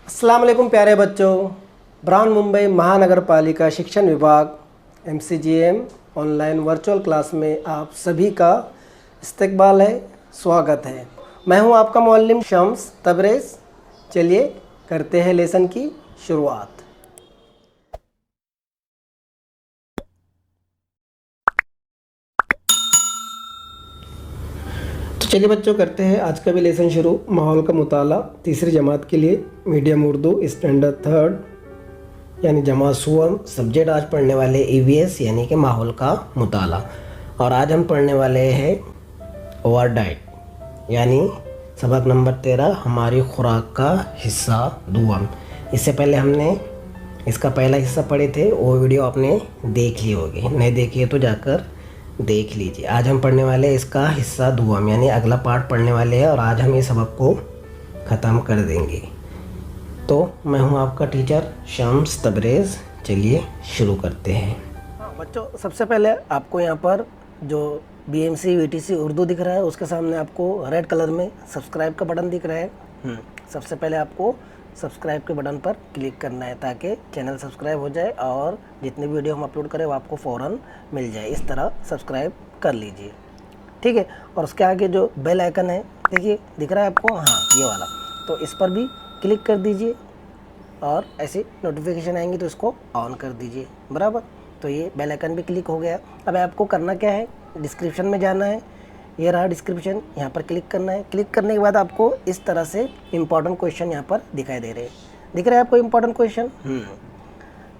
अस्सलाम वालेकुम प्यारे बच्चों। ब्राउन मुंबई महानगर पालिका शिक्षण विभाग MCGM ऑनलाइन वर्चुअल क्लास में आप सभी का इस्तकबाल है, स्वागत है। मैं हूं आपका मुअल्लिम शम्स तबरेज़। चलिए करते हैं लेसन की शुरुआत। तो चलिए बच्चों, करते हैं आज का भी लेसन शुरू। माहौल का मुताला तीसरी जमात के लिए, मीडियम उर्दू स्टैंडर्ड थर्ड यानी जमात सुवम। सब्जेक्ट आज पढ़ने वाले EVS यानी कि माहौल का मुताला। और आज हम पढ़ने वाले हैं ओवर डाइट यानी सबक नंबर 13, हमारी खुराक का हिस्सा दुआम। इससे पहले हमने इसका पहला हिस्सा पढ़े थे, वो वीडियो आपने देख ली होगी, नहीं देखी है तो जाकर देख लीजिए। आज हम पढ़ने वाले इसका हिस्सा दुआम यानी अगला पार्ट पढ़ने वाले हैं और आज हम ये सबक को ख़त्म कर देंगे। तो मैं हूं आपका टीचर शम्स तबरेज़। चलिए शुरू करते हैं। बच्चों, सबसे पहले आपको यहाँ पर जो BMC VTC उर्दू दिख रहा है उसके सामने आपको रेड कलर में सब्सक्राइब का बटन दिख रहा है। सबसे पहले आपको सब्सक्राइब के बटन पर क्लिक करना है ताकि चैनल सब्सक्राइब हो जाए और जितने वीडियो हम अपलोड करें वो आपको फ़ौरन मिल जाए। इस तरह सब्सक्राइब कर लीजिए, ठीक है। और उसके आगे जो बेल आइकन है, देखिए दिख रहा है आपको, हाँ ये वाला, तो इस पर भी क्लिक कर दीजिए और ऐसी नोटिफिकेशन आएंगी तो इसको ऑन कर दीजिए, बराबर। तो ये बेल आइकन भी क्लिक हो गया। अब आपको करना क्या है, डिस्क्रिप्शन में जाना है, ये रहा डिस्क्रिप्शन, यहाँ पर क्लिक करना है। क्लिक करने के बाद आपको इस तरह से इंपॉर्टेंट क्वेश्चन यहाँ पर दिखाई दे रहे हैं। दिख रहा है आपको इंपॉर्टेंट क्वेश्चन।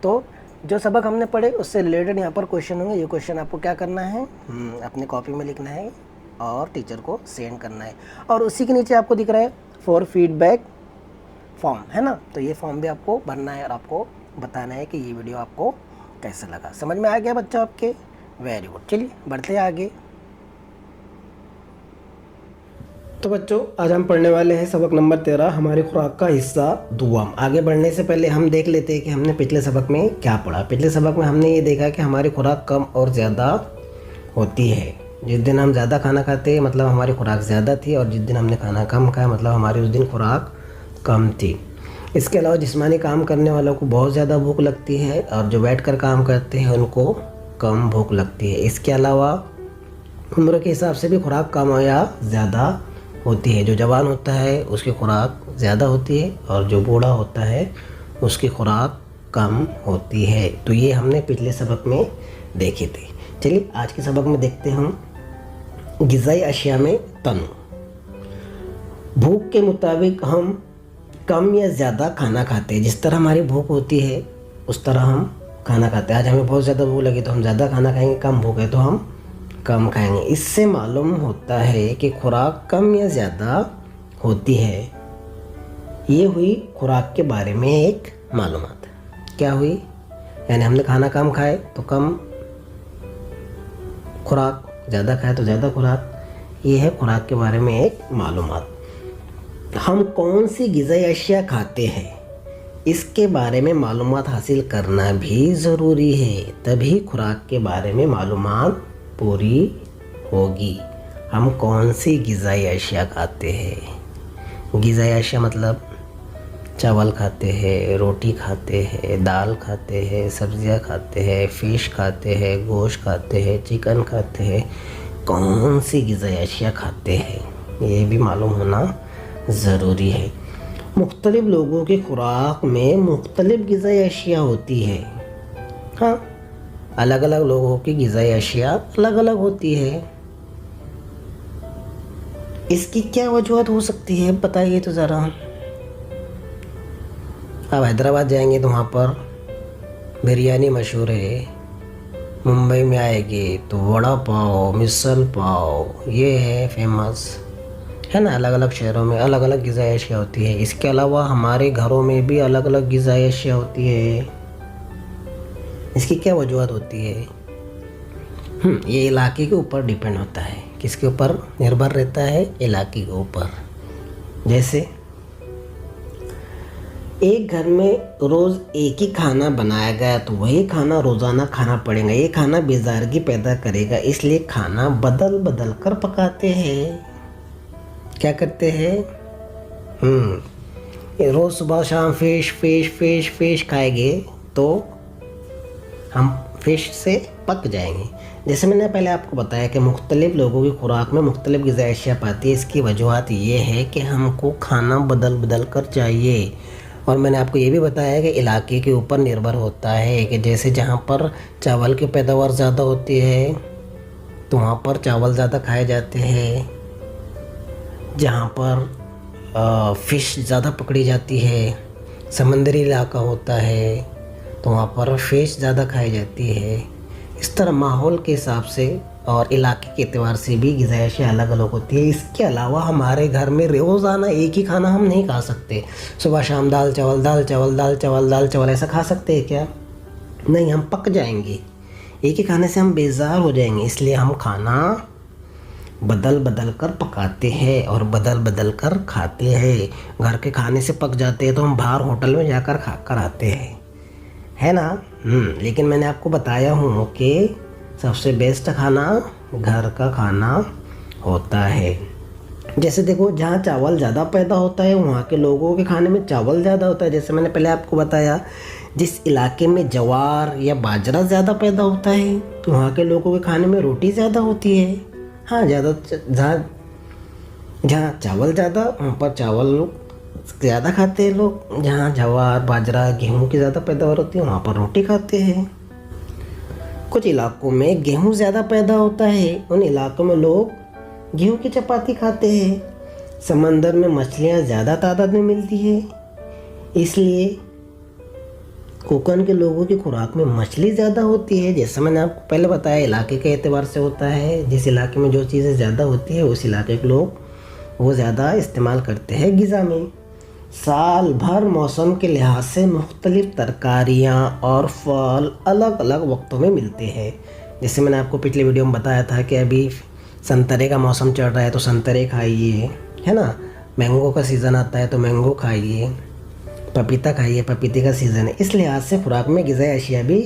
तो जो सबक हमने पढ़े उससे रिलेटेड यहाँ पर क्वेश्चन होंगे। ये क्वेश्चन आपको क्या करना है, अपनी कॉपी में लिखना है और टीचर को सेंड करना है। और उसी के नीचे आपको दिख रहा है फॉर फीडबैक फॉर्म, है ना। तो ये फॉर्म भी आपको भरना है और आपको बताना है कि ये वीडियो आपको कैसा लगा। समझ में आ गया बच्चों आपके? Very good. चलिए बढ़ते हैं आगे। तो बच्चों, आज हम पढ़ने वाले हैं सबक नंबर 13, हमारी खुराक का हिस्सा दुआम। आगे बढ़ने से पहले हम देख लेते हैं कि हमने पिछले सबक में क्या पढ़ा। पिछले सबक में हमने ये देखा कि हमारी खुराक कम और ज़्यादा होती है। जिस दिन हम ज़्यादा खाना खाते हैं मतलब हमारी खुराक ज़्यादा थी, और जिस दिन हमने खाना कम खाया मतलब हमारी उस दिन खुराक कम थी। इसके अलावा जिस्मानी काम करने वालों को बहुत ज़्यादा भूख लगती है और जो बैठ कर काम करते हैं उनको कम भूख लगती है। इसके अलावा उम्र के हिसाब से भी खुराक कम या ज़्यादा होती है। जो जवान होता है उसकी खुराक ज़्यादा होती है और जो बूढ़ा होता है उसकी खुराक कम होती है। तो ये हमने पिछले सबक में देखे थे। चलिए आज के सबक में देखते हैं हम ग़िज़ाई अशिया में तनु। भूख के मुताबिक हम कम या ज़्यादा खाना खाते हैं। जिस तरह हमारी भूख होती है उस तरह हम खाना खाते हैं। आज हमें बहुत ज़्यादा भूख लगी तो हम ज़्यादा खाना खाएंगे, कम भूख है तो हम कम खाएंगे। इससे मालूम होता है कि खुराक कम या ज़्यादा होती है। ये हुई खुराक के बारे में एक मालूमात। क्या हुई, यानी हमने खाना कम खाए तो कम खुराक, ज़्यादा खाए तो ज़्यादा खुराक। ये है खुराक के बारे में एक मालूमात। हम कौन सी ग़िज़ाई अशिया खाते हैं इसके बारे में मालूमात हासिल करना भी ज़रूरी है, तभी खुराक के बारे में मालूमात पूरी होगी। हम कौन सी ग़िज़ाई अशिया खाते हैं। ग़िज़ाई अशिया मतलब चावल खाते हैं, रोटी खाते हैं, दाल खाते हैं, सब्जियां खाते हैं, फ़िश खाते हैं, गोश्त खाते हैं, चिकन खाते हैं। कौन सी ग़िज़ाई अशिया खाते हैं ये भी मालूम होना ज़रूरी है। मुख्तलिफ लोगों की खुराक में मुख्तलिफ ग़िज़ाई अशिया होती है। हाँ, अलग अलग लोगों की ग़िज़ाई अशिया अलग अलग होती है। इसकी क्या वजूहत हो सकती है बताइए तो ज़रा। अब हैदराबाद जाएंगे तो वहाँ पर बिरयानी मशहूर है, मुंबई में आएंगे तो वड़ा पाव, मिसल पाव, ये है फेमस, है ना। अलग अलग शहरों में अलग अलग ग़िज़ाई अशिया होती है। इसके अलावा हमारे घरों में भी अलग अलग ग़िज़ाई अशिया होती है। इसकी क्या वजूहत होती है? ये इलाके के ऊपर डिपेंड होता है। किसके ऊपर निर्भर रहता है? इलाके के ऊपर। जैसे एक घर में रोज़ एक ही खाना बनाया गया तो वही खाना रोज़ाना खाना पड़ेगा। ये खाना बेज़ारगी पैदा करेगा, इसलिए खाना बदल बदल कर पकाते हैं। क्या करते हैं? रोज़ सुबह शाम फ़िश फ़िश फ़िश फ़िश खाएंगे तो हम फ़िश से पक जाएंगे। जैसे मैंने पहले आपको बताया कि मुख्तलिफ़ लोगों की खुराक में मुख्तलिफ़ ग़िज़ाई अशिया पाती है। इसकी वजूहत ये है कि हमको खाना बदल बदल कर चाहिए। और मैंने आपको ये भी बताया कि इलाके के ऊपर निर्भर होता है कि जैसे जहाँ पर चावल की पैदावार ज़्यादा होती है तो वहाँ पर चावल ज़्यादा खाए जाते हैं। जहाँ पर फ़िश ज़्यादा पकड़ी जाती है, समंदरी इलाका होता है तो वहाँ पर फ़िश ज़्यादा खाई जाती है। इस तरह माहौल के हिसाब से और इलाके के एतबार से भी ग़िज़ाई अशिया अलग अलग होती है। इसके अलावा हमारे घर में रोज़ाना एक ही खाना हम नहीं खा सकते। सुबह शाम दाल चावल दाल चावल दाल चावल दाल चावल ऐसा खा सकते हैं क्या? नहीं, हम पक जाएंगे। एक ही खाने से हम बेजार हो जाएंगे। इसलिए हम खाना बदल बदल कर पकाते हैं और बदल बदल कर खाते हैं। घर के खाने से पक जाते हैं तो हम बाहर होटल में जाकर खा कर आते हैं, है ना। लेकिन मैंने आपको बताया हूँ कि सबसे बेस्ट खाना घर का खाना होता है। जैसे देखो, जहाँ चावल ज़्यादा पैदा होता है वहाँ के लोगों के खाने में चावल ज़्यादा होता है। जैसे मैंने पहले आपको बताया, जिस इलाके में जवार या बाजरा ज़्यादा पैदा होता है तो वहाँ के लोगों के खाने में रोटी ज़्यादा होती है। हाँ, जहाँ जहाँ चावल ज़्यादा वहाँ पर चावल ज़्यादा खाते हैं लोग। जहाँ जवार बाजरा गेहूँ की ज़्यादा पैदावार होती है वहाँ पर रोटी खाते हैं। कुछ इलाकों में गेहूँ ज़्यादा पैदा होता है, उन इलाकों में लोग गेहूँ की चपाती खाते हैं। समंदर में मछलियाँ ज़्यादा तादाद में मिलती है, इसलिए कोकन के लोगों की खुराक में मछली ज़्यादा होती है। जैसे मैंने आपको पहले बताया, इलाके के एतबार से होता है। जिस इलाके में जो चीज़ें ज़्यादा होती है उस इलाके के लोग वो ज़्यादा इस्तेमाल करते हैं ग़िज़ा में। साल भर मौसम के लिहाज से मुख्तलिफ़ तरकारियाँ और फल अलग अलग वक्तों में मिलते हैं। जैसे मैंने आपको पिछले वीडियो में बताया था कि अभी संतरे का मौसम चल रहा है तो संतरे खाइए, है ना। मैंगो का सीज़न आता है तो मैंगो खाइए, पपीता खाइए, पपीते का सीज़न है। इस लिहाज से खुराक में ग़िज़ाई अशिया भी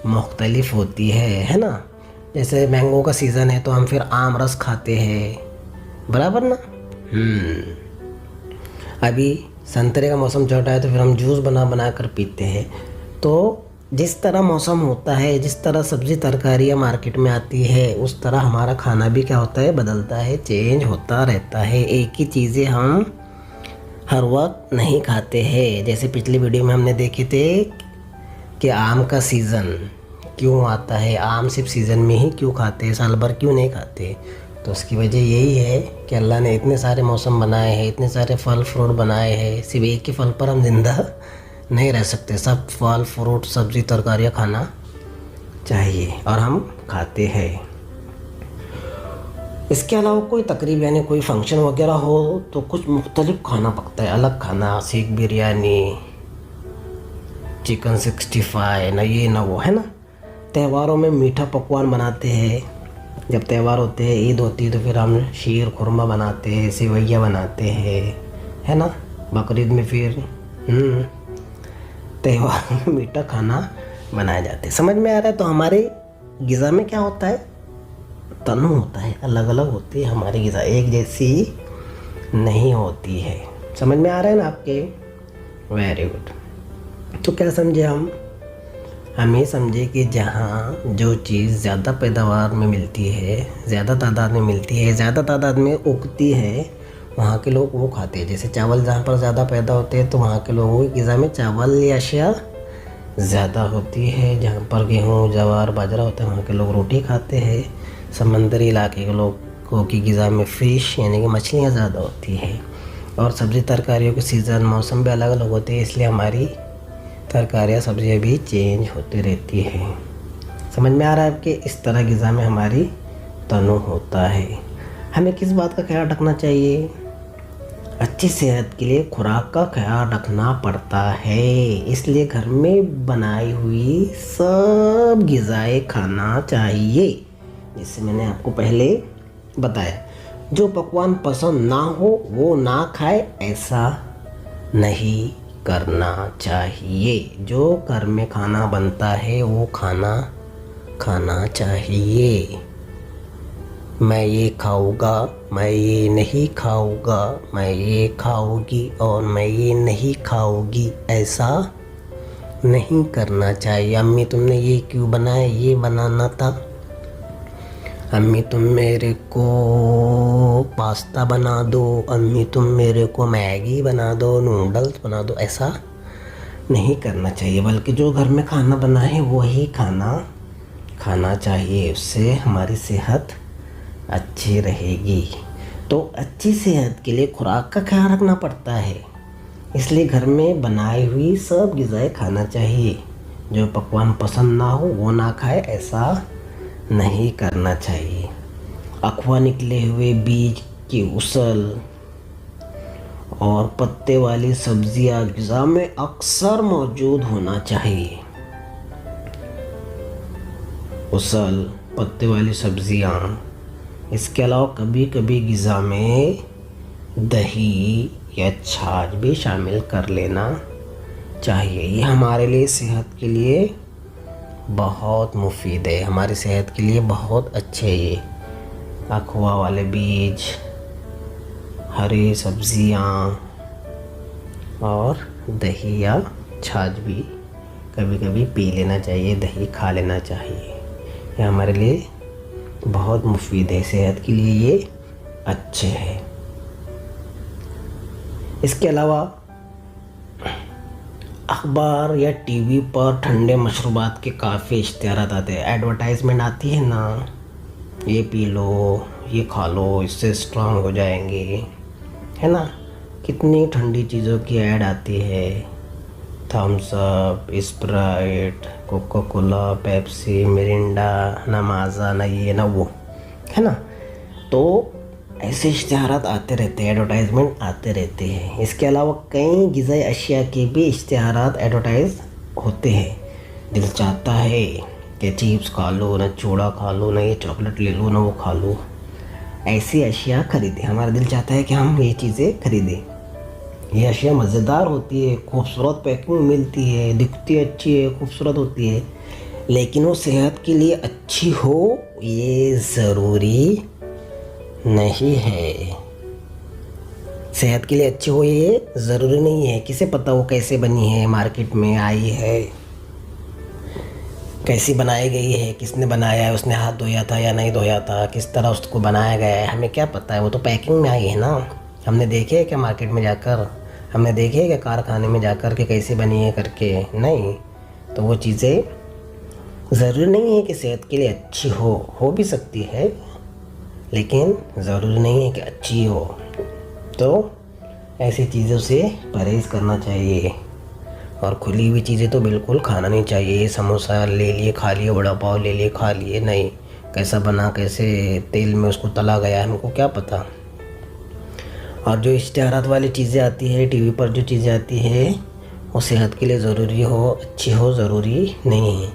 मुख्तलिफ़ होती है ना। जैसे मैंगो का सीज़न है तो हम फिर आम रस खाते हैं, बराबर ना। अभी संतरे का मौसम चल रहा है तो फिर हम जूस बना बना कर पीते हैं। तो जिस तरह मौसम होता है, जिस तरह सब्ज़ी तरकारियाँ मार्केट में आती है, उस तरह हमारा खाना भी क्या होता है, बदलता है, चेंज होता रहता है। एक ही चीज़ें हम हर वक्त नहीं खाते हैं। जैसे पिछले वीडियो में हमने देखे थे कि आम का सीज़न क्यों आता है, आम सिर्फ सीज़न में ही क्यों खाते हैं, साल भर क्यों नहीं खाते। तो उसकी वजह यही है कि अल्लाह ने इतने सारे मौसम बनाए हैं, इतने सारे फल फ्रूट बनाए हैं। सिर्फ एक ही फल पर हम ज़िंदा नहीं रह सकते। सब फल फ्रूट सब्ज़ी तरकारियाँ खाना चाहिए और हम खाते हैं। इसके अलावा कोई तकरीब यानी कोई फंक्शन वगैरह हो तो कुछ मुख्तलिफ खाना पकता है, अलग खाना, सीख बिरयानी, चिकन 65, ना ये ना वो, है ना। त्योहारों में मीठा पकवान बनाते हैं। जब त्यौहार होते हैं, ईद होती है तो फिर हम शीर खुरमा बनाते हैं, सेवैयाँ बनाते हैं, है ना। बकरीद में फिर त्यौहार में मीठा खाना बनाए जाते हैं। समझ में आ रहा है। तो हमारे ग़िज़ा में क्या होता है, तनु होता है, अलग अलग होती है हमारी ग़िज़ा, एक जैसी नहीं होती है। समझ में आ रहा है ना आपके? Very good. तो क्या समझे हम ये समझे कि जहाँ जो चीज़ ज़्यादा पैदावार में मिलती है, ज़्यादा तादाद में मिलती है, ज़्यादा तादाद में उगती है, वहाँ के लोग वो खाते हैं। जैसे चावल जहाँ पर ज़्यादा पैदा होते हैं तो वहाँ के लोगों की ग़िज़ा में चावल या अशिया ज़्यादा होती है। जहाँ पर गेहूँ जवार बाजरा होता है वहाँ के लोग रोटी खाते हैं। समंदरी इलाके के लोगों की ग़िज़ा में फ़िश यानी कि मछलियाँ ज़्यादा होती है। और सब्ज़ी तरकारियों के सीज़न मौसम भी अलग अलग होते हैं, इसलिए हमारी तरकारियाँ सब्ज़ियाँ भी चेंज होती रहती हैं। समझ में आ रहा है आपके? इस तरह ग़िज़ा में हमारी तनु होता है। हमें किस बात का ख्याल रखना चाहिए? अच्छी सेहत के लिए खुराक का ख्याल रखना पड़ता है, इसलिए घर में बनाई हुई सब ग़िज़ाएँ खाना चाहिए। जैसे मैंने आपको पहले बताया, जो पकवान पसंद ना हो वो ना खाए, ऐसा नहीं करना चाहिए। जो घर में खाना बनता है वो खाना खाना चाहिए। मैं ये खाऊंगा, मैं ये नहीं खाऊंगा, मैं ये खाऊंगी और मैं ये नहीं खाऊंगी, ऐसा नहीं करना चाहिए। अम्मी तुमने ये क्यों बनाया, ये बनाना था। अम्मी तुम मेरे को पास्ता बना दो, अम्मी तुम मेरे को मैगी बना दो, नूडल्स बना दो, ऐसा नहीं करना चाहिए। बल्कि जो घर में खाना बना है वही खाना खाना चाहिए, उससे हमारी सेहत अच्छी रहेगी। तो अच्छी सेहत के लिए खुराक का ख्याल रखना पड़ता है, इसलिए घर में बनाई हुई सब ग़िज़ाएँ खाना चाहिए। जो पकवान पसंद ना हो वो ना खाए, ऐसा नहीं करना चाहिए। अफवाह निकले हुए बीज की उसल और पत्ते वाली सब्जियां ग़िज़ा में अक्सर मौजूद होना चाहिए। उसल, पत्ते वाली सब्जियां, इसके अलावा कभी कभी ग़िज़ा में दही या छाछ भी शामिल कर लेना चाहिए। ये हमारे लिए सेहत के लिए बहुत मुफीद है, हमारी सेहत के लिए बहुत अच्छे है। ये अखवा वाले बीज, हरी सब्जियां और दही या छाछ भी कभी कभी पी लेना चाहिए, दही खा लेना चाहिए। ये हमारे लिए बहुत मुफीद है, सेहत के लिए ये अच्छे हैं। इसके अलावा अखबार या टीवी पर ठंडे मशरूबात के काफ़ी इश्तिहारात आते हैं, एडवर्टाइजमेंट आती है ना, ये पी लो, ये खा लो, इससे स्ट्रांग हो जाएंगे, है ना। कितनी ठंडी चीज़ों की ऐड आती है, Thums Up, Sprite, Coca Cola, Pepsi, Mirinda, ना माज़ा, ना ये ना वो, है ना। तो ऐसे इश्तिहारात आते रहते हैं, एडवर्टाइजमेंट आते रहते हैं। इसके अलावा कई ग़िज़ाई अशिया के भी इश्तिहारात एडवर्टाइज होते हैं। दिल चाहता है कि चिप्स खा लो, ना चूड़ा खा लो, ना ये चॉकलेट ले लो, ना वो खा लो, ऐसी अशिया खरीदें। हमारा दिल चाहता है कि हम ये चीज़ें खरीदें। ये अशिया मज़ेदार होती है, खूबसूरत पैकिंग मिलती है, दिखती अच्छी है, खूबसूरत होती है, लेकिन वो सेहत के लिए अच्छी हो ये ज़रूरी नहीं है। सेहत के लिए अच्छी हो ये ज़रूरी नहीं है। किसे पता वो कैसे बनी है, मार्केट में आई है, कैसी बनाई गई है, किसने बनाया है, उसने हाथ धोया था या नहीं धोया था, किस तरह उसको बनाया गया है, हमें क्या पता है। वो तो पैकिंग में आई है ना। हमने देखे है क्या मार्केट में जाकर, हमने देखे है क्या कारखाने में जाकर के कैसे बनी है करके, नहीं। तो वो चीज़ें ज़रूरी नहीं है कि सेहत के लिए अच्छी हो भी सकती है, लेकिन ज़रूरी नहीं है कि अच्छी हो। तो ऐसी चीज़ों से परहेज़ करना चाहिए, और खुली हुई चीज़ें तो बिल्कुल खाना नहीं चाहिए। समोसा ले लिए खा लिए, वड़ा पाव ले लिए खा लिए, नहीं, कैसा बना, कैसे तेल में उसको तला गया, हमको क्या पता। और जो इश्तिहारात वाली चीज़ें आती है, टीवी पर जो चीज़ें आती है, वो सेहत के लिए ज़रूरी हो, अच्छी हो, ज़रूरी नहीं है।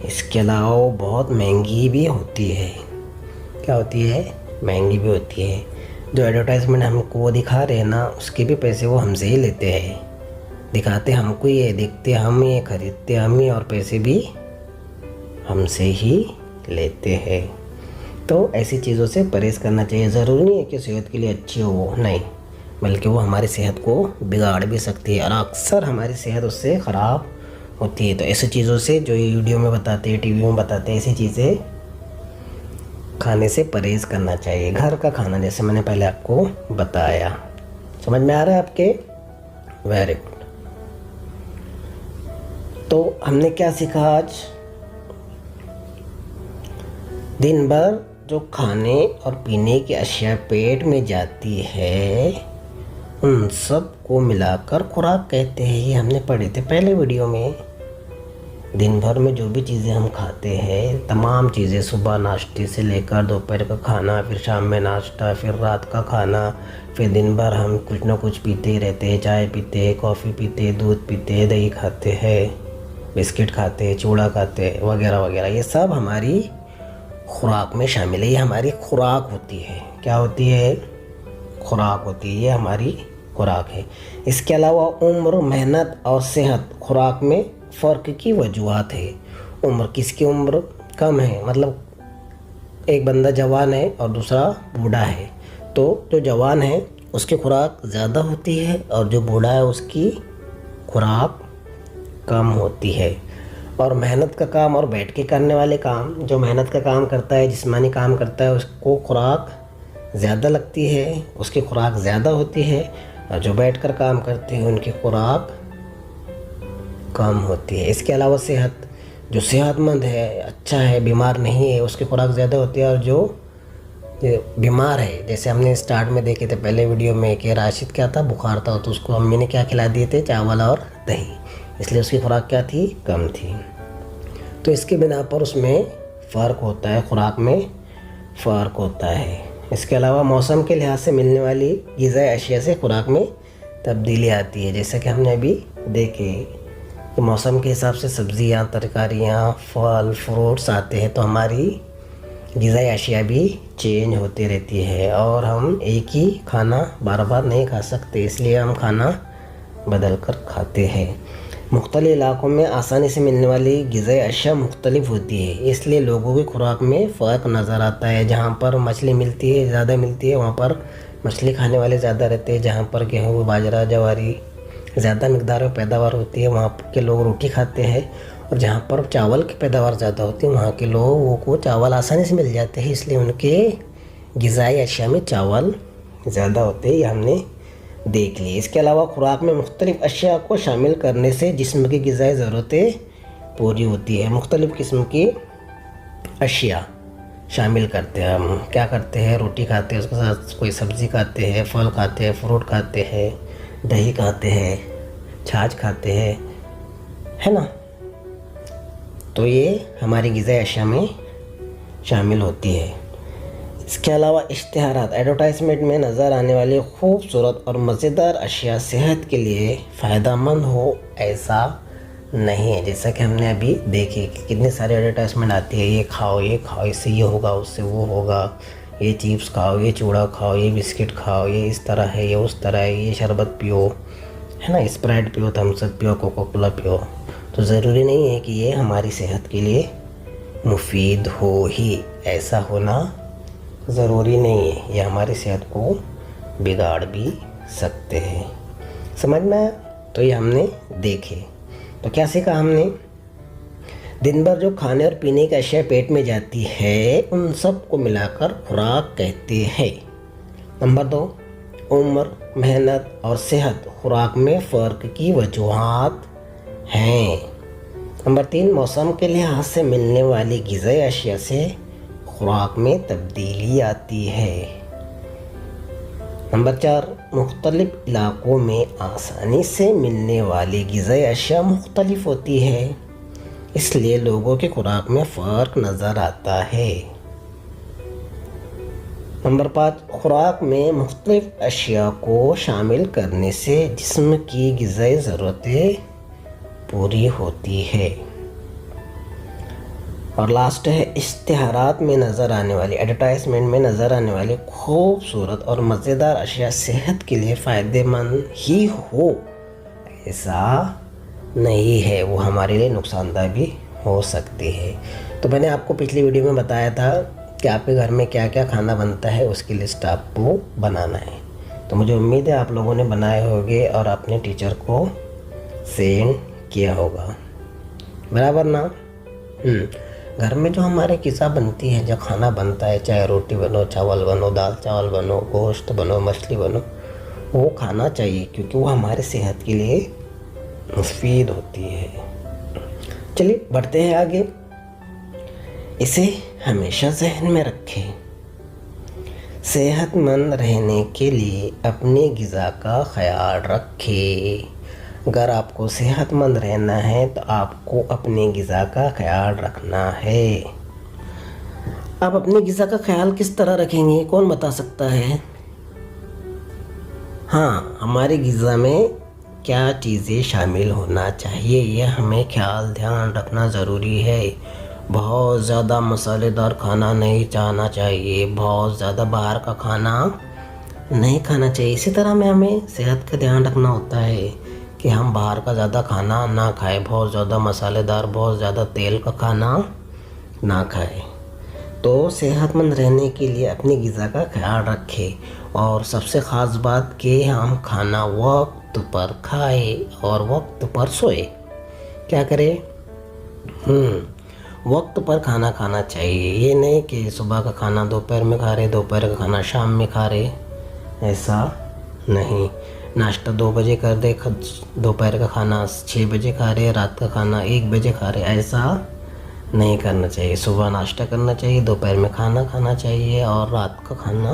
इसके अलावा बहुत महंगी भी होती है। क्या होती है? महंगी भी होती है। जो एडवर्टाइजमेंट हमको वो दिखा रहे हैं ना, उसके भी पैसे वो हमसे ही लेते हैं। दिखाते हमको ही है, देखते हम ही, खरीदते हम ही, और पैसे भी हमसे ही लेते हैं। तो ऐसी चीज़ों से परहेज़ करना चाहिए। ज़रूरी नहीं है कि सेहत के लिए अच्छी हो वो, नहीं, बल्कि वो हमारी सेहत को बिगाड़ भी सकती है, और अक्सर हमारी सेहत उससे ख़राब होती है। तो ऐसी चीज़ों से, जो ये वीडियो में बताते हैं, टीवी में बताते हैं, ऐसी चीज़ें खाने से परहेज़ करना चाहिए। घर का खाना, जैसे मैंने पहले आपको बताया। समझ में आ रहा है आपके? Very good. तो हमने क्या सीखा आज? दिन भर जो खाने और पीने की अशिया पेट में जाती है, उन सब को मिलाकर खुराक कहते हैं। ये हमने पढ़े थे पहले वीडियो में। दिन भर में जो भी चीज़ें हम खाते हैं, तमाम चीज़ें, सुबह नाश्ते से लेकर दोपहर का खाना, फिर शाम में नाश्ता, फिर रात का खाना, फिर दिन भर हम कुछ ना कुछ पीते ही रहते हैं। चाय पीते हैं, कॉफ़ी पीते हैं, दूध पीते हैं, दही खाते हैं, बिस्किट खाते हैं, चूड़ा खाते हैं, वगैरह वगैरह। ये सब हमारी खुराक में शामिल है। ये हमारी खुराक होती है। क्या होती है? खुराक होती है। ये हमारी खुराक है। इसके अलावा उम्र, मेहनत और सेहत खुराक में फ़र्क की वजूहत है। उम्र, किसकी उम्र कम है, मतलब एक बंदा जवान है और दूसरा बूढ़ा है, तो जो जवान है उसकी खुराक ज़्यादा होती है और जो बूढ़ा है उसकी खुराक कम होती है। और मेहनत का काम और बैठ के करने वाले काम, जो मेहनत का काम करता है, जिस्मानी काम करता है, उसको खुराक ज़्यादा लगती है, उसकी खुराक ज़्यादा होती है। और जो बैठ कर काम करते हैं उनकी खुराक कम होती है। इसके अलावा सेहत, जो सेहतमंद है, अच्छा है, बीमार नहीं है, उसकी खुराक ज़्यादा होती है। और जो बीमार है, जैसे हमने स्टार्ट में देखे थे पहले वीडियो में कि राशिद क्या था, बुखार था, तो उसको अम्मी ने क्या खिला दिए थे, चावल और दही, इसलिए उसकी खुराक क्या थी, कम थी। तो इसके बिना पर उसमें फ़र्क होता है, खुराक में फ़र्क होता है। इसके अलावा मौसम के लिहाज से मिलने वाली ग़िज़ाई अशिया से खुराक में तब्दीली आती है। जैसा कि हमने अभी देखे कि मौसम के हिसाब से सब्ज़ियाँ, तरकारियाँ, फल, फ्रूट्स आते हैं, तो हमारी ग़िज़ाई अशिया भी चेंज होती रहती है। और हम एक ही खाना बार बार नहीं खा सकते, इसलिए हम खाना बदल कर खाते हैं। मुख्तलिफ इलाकों में आसानी से मिलने वाली ग़िज़ाई अशिया मुख्तलिफ होती है, इसलिए लोगों की खुराक में फ़र्क नज़र आता है। जहाँ पर मछली मिलती है, ज़्यादा मिलती है, वहाँ पर मछली खाने वाले ज़्यादा रहते हैं। जहाँ पर गेहूँ, बाजरा, जवारी ज़्यादा मिकदार में पैदावार होती है, वहाँ के लोग रोटी खाते हैं। और जहाँ पर चावल की पैदावार ज़्यादा होती है, वहाँ के लोगों को चावल आसानी से मिल जाते हैं, इसलिए उनके ग़िज़ाई अशिया में चावल ज़्यादा होते हैं। ये हमने देख लिए। इसके अलावा खुराक में मुख्तलिफ अशिया को शामिल करने से जिस्म की ग़िज़ाई ज़रूरतें पूरी होती है। मुख्तलिफ़ किस्म की अशिया शामिल करते हैं। हम क्या करते हैं, रोटी खाते हैं, उसके साथ कोई सब्ज़ी खाते हैं, फल खाते हैं, फ्रूट खाते हैं, दही खाते हैं, छाछ खाते हैं, है ना। तो ये हमारी ग़िज़ाई अशिया में शामिल होती है। इसके अलावा इश्तिहारात, एडवर्टाइजमेंट में नज़र आने वाली खूबसूरत और मज़ेदार अशिया सेहत के लिए फ़ायदेमंद हो ऐसा नहीं है। जैसा कि हमने अभी देखे कि कितने सारे एडवर्टाइजमेंट आती है, ये खाओ, इससे ये होगा, उससे वो होगा, ये चिप्स खाओ, ये चूड़ा खाओ, ये बिस्किट खाओ, ये इस तरह है, ये उस तरह है, ये शरबत पियो, है ना, स्प्राइट पियो, थम्स अप पियो, कोका कोला पियो। तो ज़रूरी नहीं है कि ये हमारी सेहत के लिए मुफीद हो ही, ऐसा होना ज़रूरी नहीं है। ये हमारी सेहत को बिगाड़ भी सकते हैं। समझ में आया? तो ये हमने देखे। तो क्या सीखा हमने? दिन भर जो खाने और पीने की अशिया पेट में जाती है, उन सब को मिलाकर खुराक कहते हैं। नंबर 2, उम्र, मेहनत और सेहत खुराक में फ़र्क की वजूहात हैं। नंबर 3, मौसम के लिहाज से मिलने वाली ग़िज़ाई अशिया से खुराक में तब्दीली आती है। नंबर 4, मुख्तलिफ इलाकों में आसानी से मिलने वाली ग़िज़ाई अशिया मुख्तलिफ होती है, इसलिए लोगों की खुराक में फ़र्क नज़र आता है। नंबर 5, खुराक में मुख्तलिफ अशिया को शामिल करने से जिस्म की ग़िज़ाई ज़रूरतें पूरी होती है। और लास्ट है, इश्तिहारात में नज़र आने वाली, एडवर्टाइजमेंट में नज़र आने वाली खूबसूरत और मज़ेदार अशिया सेहत के लिए फ़ायदेमंद ही हो ऐसा नहीं है, वो हमारे लिए नुकसानदायक भी हो सकती है। तो मैंने आपको पिछली वीडियो में बताया था कि आपके घर में क्या क्या खाना बनता है, उसकी लिस्ट आपको बनाना है। तो मुझे उम्मीद है आप लोगों ने बनाए होंगे और अपने टीचर को सेंड किया होगा, बराबर ना। घर में जो हमारे ग़िज़ा बनती है, जो खाना बनता है, चाहे रोटी बनो, चावल बनो, दाल चावल बनो, गोश्त बनो, मछली बनो, वो खाना चाहिए, क्योंकि वो हमारे सेहत के लिए मुफीद होती है। चलिए बढ़ते हैं आगे। इसे हमेशा जहन में रखें, सेहतमंद रहने के लिए अपने ग़िज़ा का ख्याल रखें। अगर आपको सेहतमंद रहना है तो आपको अपने ग़िज़ा का ख्याल रखना है। आप अपने ग़िज़ा का ख्याल किस तरह रखेंगे, कौन बता सकता है? हाँ, हमारे ग़िज़ा में क्या चीज़ें शामिल होना चाहिए, यह हमें ध्यान रखना ज़रूरी है। बहुत ज़्यादा मसालेदार खाना नहीं खाना चाहिए, बहुत ज़्यादा बाहर का खाना नहीं खाना चाहिए। इसी तरह में हमें सेहत का ध्यान रखना होता है कि हम बाहर का ज़्यादा खाना ना खाएं, बहुत ज़्यादा मसालेदार, बहुत ज़्यादा तेल का खाना ना खाएं। तो सेहतमंद रहने के लिए अपनी ग़िज़ा का ख्याल रखें और सबसे ख़ास बात कि हम खाना वक्त पर खाए और वक्त पर सोए। क्या करें? वक्त पर खाना खाना चाहिए। ये नहीं कि सुबह का खाना दोपहर में खा रहे, दोपहर का खाना शाम में खा रहे, ऐसा नहीं। नाश्ता 2 बजे कर दे, दोपहर का खाना 6 बजे खा रहे, रात का खाना 1 बजे खा रहे, ऐसा नहीं करना चाहिए। सुबह नाश्ता करना चाहिए, दोपहर में खाना खाना चाहिए और रात का खाना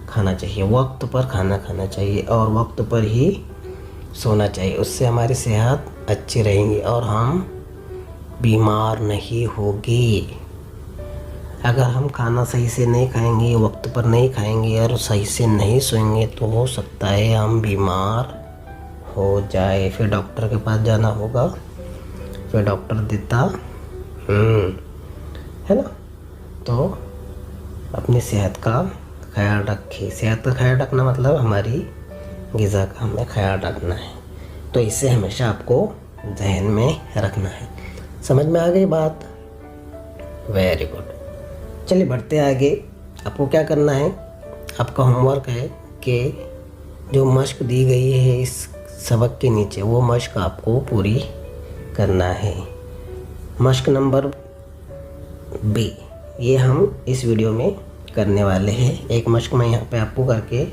खाना चाहिए। वक्त पर खाना खाना चाहिए और वक्त पर ही सोना चाहिए। उससे हमारी सेहत अच्छी रहेंगी और हम बीमार नहीं होगी। अगर हम खाना सही से नहीं खाएंगे, वक्त पर नहीं खाएंगे और सही से नहीं सोएंगे तो हो सकता है हम बीमार हो जाए। फिर डॉक्टर के पास जाना होगा, फिर डॉक्टर देता है ना। तो अपनी सेहत का ख्याल रखें। सेहत का ख्याल रखना मतलब हमारी ग़िज़ा का हमें ख्याल रखना है। तो इसे हमेशा आपको जहन में रखना है। समझ में आ गई बात? Very good. चलिए बढ़ते आगे। आपको क्या करना है, आपका होमवर्क है कि जो मश्क दी गई है इस सबक के नीचे, वो मश्क आपको पूरी करना है। मश्क नंबर बी, ये हम इस वीडियो में करने वाले हैं। एक मश्क मैं यहाँ पे आपको करके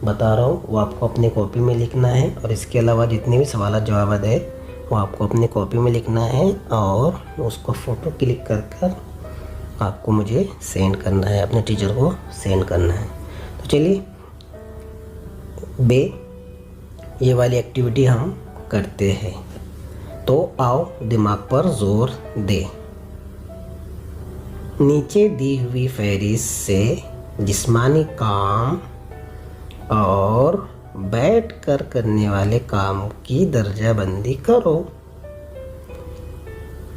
बता रहा हूँ, वो आपको अपनी कॉपी में लिखना है और इसके अलावा जितने भी सवाल जवाब है वो आपको अपनी कॉपी में लिखना है और उसको फ़ोटो क्लिक कर कर आपको मुझे सेंड करना है, अपने टीचर को सेंड करना है। तो चलिए बे ये वाली एक्टिविटी हम करते हैं। तो आओ दिमाग पर जोर दे। नीचे दी हुई फहरिस्त से जिस्मानी काम और बैठकर करने वाले काम की दर्जाबंदी करो।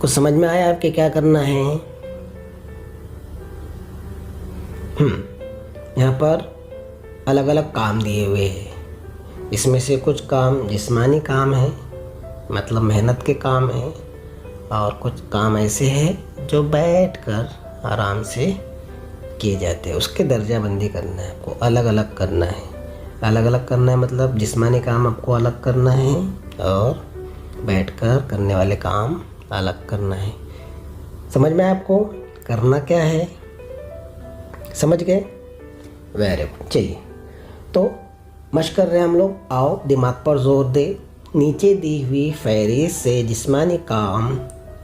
कुछ समझ में आया आपके क्या करना है? यहाँ पर अलग अलग काम दिए हुए हैं। इसमें से कुछ काम जिस्मानी काम है, मतलब मेहनत के काम हैं, और कुछ काम ऐसे हैं जो बैठकर आराम से किए जाते हैं। उसके दर्जाबंदी करना है आपको, अलग अलग करना है। अलग अलग करना है मतलब जिस्मानी काम आपको अलग करना है और बैठकर करने वाले काम अलग करना है। समझ में आपको करना क्या है? समझ गए? Very good. चलिए तो मश्क कर रहे हैं हम लोग। आओ दिमाग पर जोर दे। नीचे दी हुई फहरिस्त से जिस्मानी काम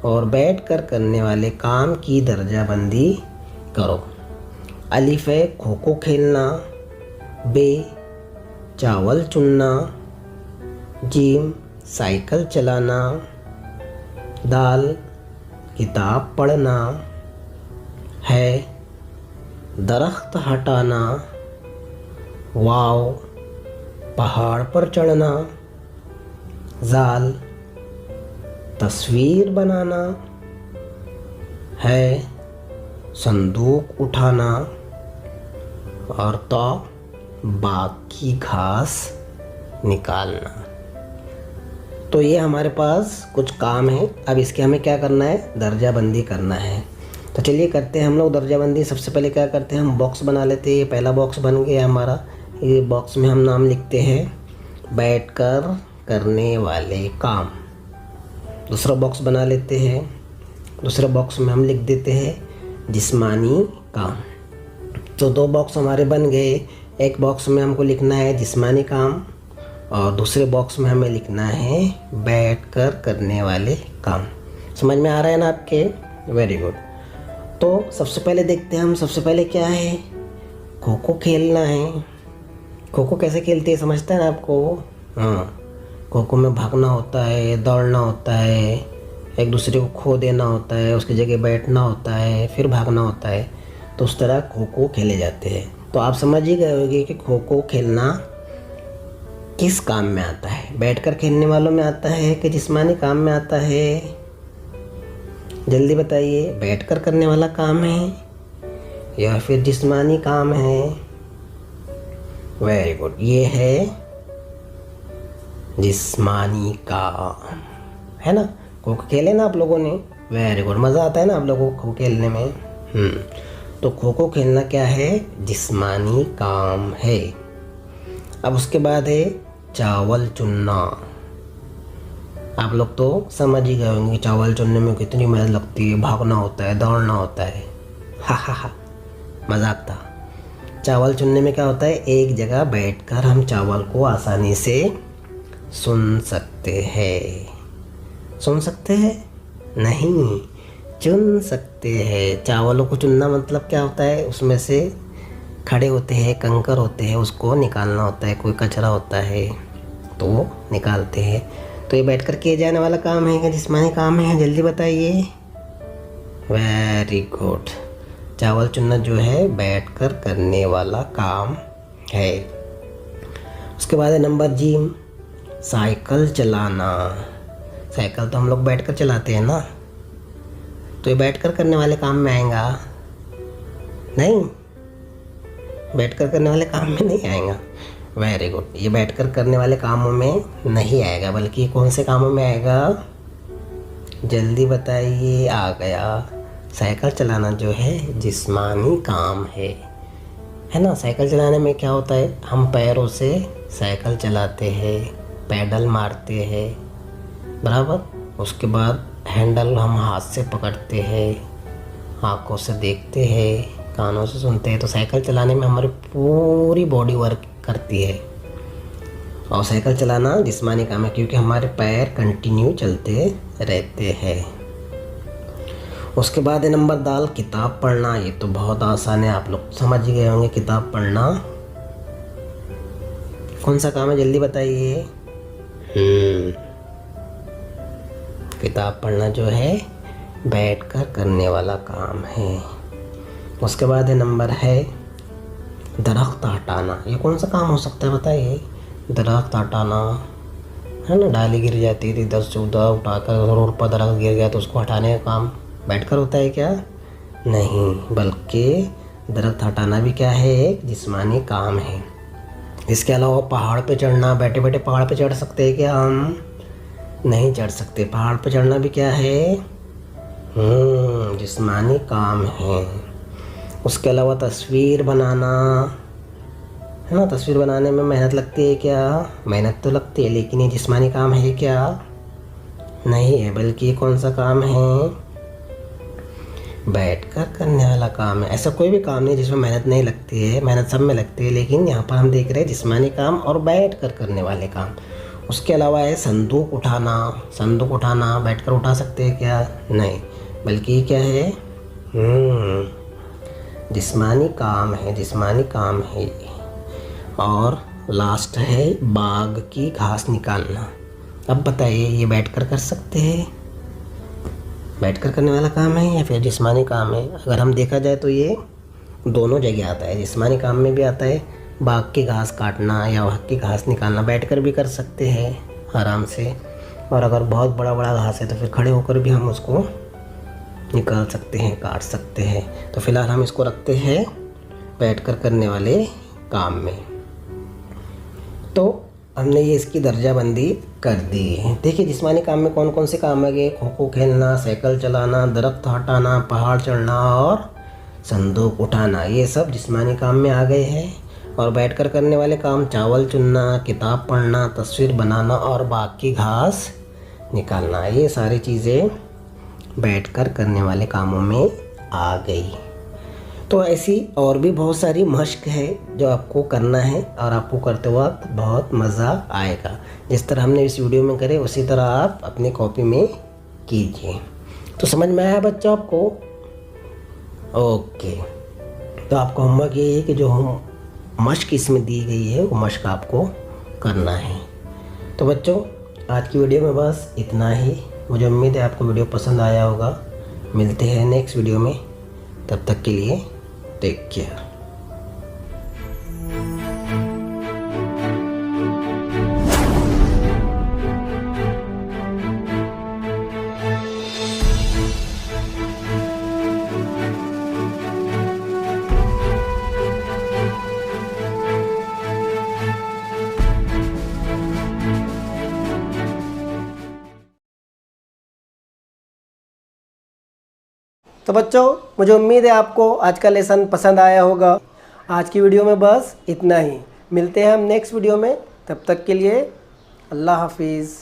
और बैठकर करने वाले काम की दर्जाबंदी करो। अलिफ है खो खो खेलना, बे चावल चुनना, जीम साइकिल चलाना, दाल किताब पढ़ना, है दरख्त हटाना, वाव पहाड़ पर चढ़ना, जाल तस्वीर बनाना, है संदूक उठाना, और तो बाग की घास निकालना। तो ये हमारे पास कुछ काम है। अब इसके हमें क्या करना है? दर्जाबंदी करना है। तो चलिए करते हैं हम लोग दर्जाबंदी। सबसे पहले क्या करते हैं, हम बॉक्स बना लेते हैं। ये पहला बॉक्स बन गया हमारा। ये बॉक्स में हम नाम लिखते हैं बैठकर करने वाले काम। दूसरा बॉक्स बना लेते हैं। दूसरे बॉक्स में हम लिख देते हैं जिस्मानी काम। तो 2 बॉक्स हमारे बन गए। एक बॉक्स में हमको लिखना है जिस्मानी काम और दूसरे बॉक्स में हमें लिखना है बैठकर करने वाले काम। समझ में आ रहा है ना आपके? Very good. तो सबसे पहले देखते हैं हम। सबसे पहले क्या है? खो खो खेलना है। खो खो कैसे खेलते हैं समझते हैं ना आपको? हाँ, खो खो में भागना होता है, दौड़ना होता है, एक दूसरे को खो देना होता है, उसकी जगह बैठना होता है, फिर भागना होता है। तो उस तरह खो खो खेले जाते हैं। तो आप समझ ही गए होंगे कि खो खो खेलना किस काम में आता है। बैठकर खेलने वालों में आता है कि जिस्मानी काम में आता है? जल्दी बताइए, बैठकर करने वाला काम है या फिर जिस्मानी काम है? वेरी गुड, ये है जिस्मानी काम, है ना। खो खो खेले ना आप लोगों ने? वेरी गुड, मज़ा आता है ना आप लोगों को खो खेलने में? तो खो खो खेलना क्या है, जिस्मानी काम है। अब उसके बाद है चावल चुनना। आप लोग तो समझ ही गए होंगे चावल चुनने में कितनी मेहनत लगती है, भागना होता है, दौड़ना होता है। हा हा हा, मजाक था। चावल चुनने में क्या होता है, एक जगह बैठकर हम चावल को आसानी से सुन सकते हैं। सुन सकते हैं नहीं, चुन सकते हैं। चावलों को चुनना मतलब क्या होता है, उसमें से खड़े होते हैं, कंकर होते हैं, उसको निकालना होता है। कोई कचरा होता है तो वो निकालते हैं। तो ये बैठकर किए जाने वाला काम है क्या जिस्मानी काम है, जल्दी बताइए। वेरी गुड, चावल चुनना जो है बैठकर करने वाला काम है। उसके बाद है नंबर जी, साइकिल चलाना। साइकिल तो हम लोग बैठकर चलाते हैं ना, तो ये बैठकर करने वाले काम में आएगा नहीं, बैठकर करने वाले काम में नहीं आएगा। वेरी गुड, ये बैठकर करने वाले कामों में नहीं आएगा, बल्कि कौन से कामों में आएगा, जल्दी बताइए। आ गया, साइकिल चलाना जो है जिस्मानी काम है ना। साइकिल चलाने में क्या होता है, हम पैरों से साइकिल चलाते हैं, पैडल मारते हैं, बराबर। उसके बाद हैंडल हम हाथ से पकड़ते हैं, आँखों से देखते हैं, कानों से सुनते हैं। तो साइकिल चलाने में हमारी पूरी बॉडी वर्क करती है। और साइकिल चलाना जिस्मानी काम है क्योंकि हमारे पैर कंटिन्यू चलते रहते हैं। उसके बाद है नंबर दाल, किताब पढ़ना। ये तो बहुत आसान है, आप लोग समझ ही गए होंगे। किताब पढ़ना कौन सा काम है, जल्दी बताइए। किताब पढ़ना जो है बैठकर करने वाला काम है। उसके बाद है नंबर है दरख्त हटाना। ये कौन सा काम हो सकता है बताइए। दरख्त हटाना है ना, डाली गिर जाती थी इधर से उधर, उठाकर रोड पर दरख्त गिर गया तो उसको हटाने का काम बैठकर होता है क्या, नहीं, बल्कि दरख्त हटाना भी क्या है, एक जिस्मानी काम है। इसके अलावा पहाड़ पे चढ़ना, बैठे बैठे पहाड़ पे चढ़ सकते हैं क्या हम, नहीं चढ़ सकते। पहाड़ पे चढ़ना भी क्या है, जिस्मानी काम है। उसके अलावा तस्वीर बनाना है ना, तस्वीर बनाने में मेहनत लगती है क्या, मेहनत तो लगती है, लेकिन ये जिस्मानी काम है क्या, नहीं है, बल्कि ये कौन सा काम है, बैठकर करने वाला काम है। ऐसा कोई भी काम नहीं जिसमें मेहनत नहीं लगती है, मेहनत सब में लगती है, लेकिन यहाँ पर हम देख रहे हैं जिस्मानी काम और बैठकर करने वाले काम। उसके अलावा है संदूक उठाना। संदूक उठाना बैठकर उठा सकते हैं क्या, नहीं, बल्कि क्या है, जिस्मानी काम है, जिस्मानी काम है। और लास्ट है बाग की घास निकालना। अब बताइए ये बैठकर कर सकते हैं, बैठकर करने वाला काम है या फिर जिस्मानी काम है। अगर हम देखा जाए तो ये दोनों जगह आता है, जिस्मानी काम में भी आता है, बाग की घास काटना या बाग की घास निकालना बैठकर भी कर सकते हैं आराम से। और अगर बहुत बड़ा बड़ा घास है तो फिर खड़े होकर भी हम उसको निकाल सकते हैं, काट सकते हैं। तो फिलहाल हम इसको रखते हैं बैठकर करने वाले काम में। तो हमने ये इसकी दर्जाबंदी कर दी है। देखिए जिस्मानी काम में कौन कौन से काम आ गए, खो खो खेलना, साइकिल चलाना, दरख्त हटाना, पहाड़ चढ़ना और संदूक उठाना, ये सब जिस्मानी काम में आ गए हैं। और बैठकर करने वाले काम चावल चुनना, किताब पढ़ना, तस्वीर बनाना और बाग की घास निकालना, ये सारी चीज़ें बैठकर करने वाले कामों में आ गई। तो ऐसी और भी बहुत सारी मश्क है जो आपको करना है और आपको करते वक्त बहुत मज़ा आएगा। जिस तरह हमने इस वीडियो में करे उसी तरह आप अपनी कॉपी में कीजिए। तो समझ में आया बच्चों आपको, ओके। तो आपको होमवर्क ये है कि जो हम मश्क इसमें दी गई है वो मश्क आपको करना है। तो बच्चों आज की वीडियो में बस इतना ही। मुझे उम्मीद है आपको वीडियो पसंद आया होगा। मिलते हैं नेक्स्ट वीडियो में, तब तक के लिए टेक केयर। तो बच्चों, मुझे उम्मीद है आपको आज का लेसन पसंद आया होगा। आज की वीडियो में बस इतना ही। मिलते हैं हम नेक्स्ट वीडियो में, तब तक के लिए अल्लाह हाफिज़।